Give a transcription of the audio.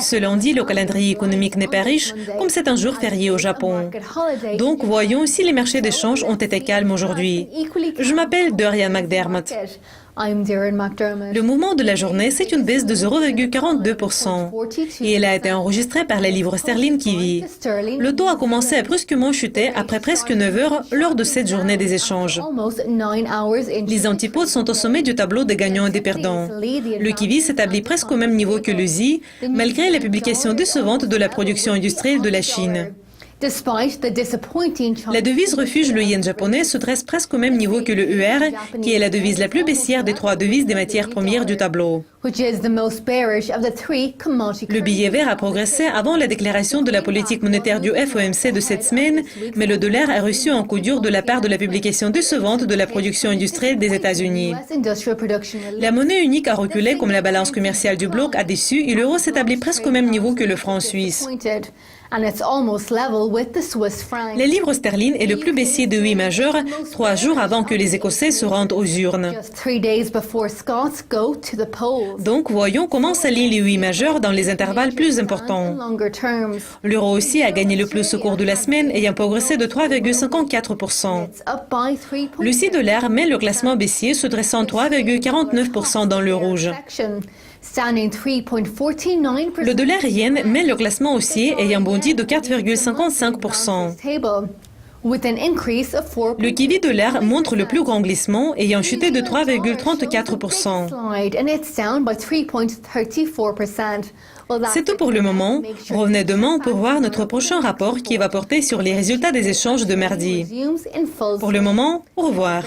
Ce lundi, le calendrier économique n'est pas riche, comme c'est un jour férié au Japon. Donc, voyons si les marchés d'échange ont été calmes aujourd'hui. Je m'appelle Dorian McDermott. Le mouvement de la journée, c'est une baisse de 0,42% et elle a été enregistrée par la livre sterling qui vit. Le taux a commencé à brusquement chuter après presque 9 heures lors de cette journée des échanges. Les antipodes sont au sommet du tableau des gagnants et des perdants. Le kiwi s'établit presque au même niveau que le ZI, malgré les publications décevantes de la production industrielle de la Chine. La devise refuge, le yen japonais, se dresse presque au même niveau que le EUR, qui est la devise la plus baissière des trois devises des matières premières du tableau. Le billet vert a progressé avant la déclaration de la politique monétaire du FOMC de cette semaine, mais le dollar a reçu un coup dur de la part de la publication décevante de la production industrielle des États-Unis. La monnaie unique a reculé comme la balance commerciale du bloc a déçu et l'euro s'établit presque au même niveau que le franc suisse. La livre sterling est le plus baissier de 8 majeurs, 3 jours avant que les Écossais se rendent aux urnes. Donc, voyons comment s'alignent les 8 majeurs dans les intervalles plus importants. L'euro aussi a gagné le plus au cours de la semaine, ayant progressé de 3,54%. Le 6 $ met le classement baissier, se dressant 3,49% dans le rouge. Le dollar yen met le classement haussier ayant bondi de 4,55%. Le kiwi dollar montre le plus grand glissement ayant chuté de 3,34%. C'est tout pour le moment. Revenez demain pour voir notre prochain rapport qui va porter sur les résultats des échanges de mardi. Pour le moment, au revoir.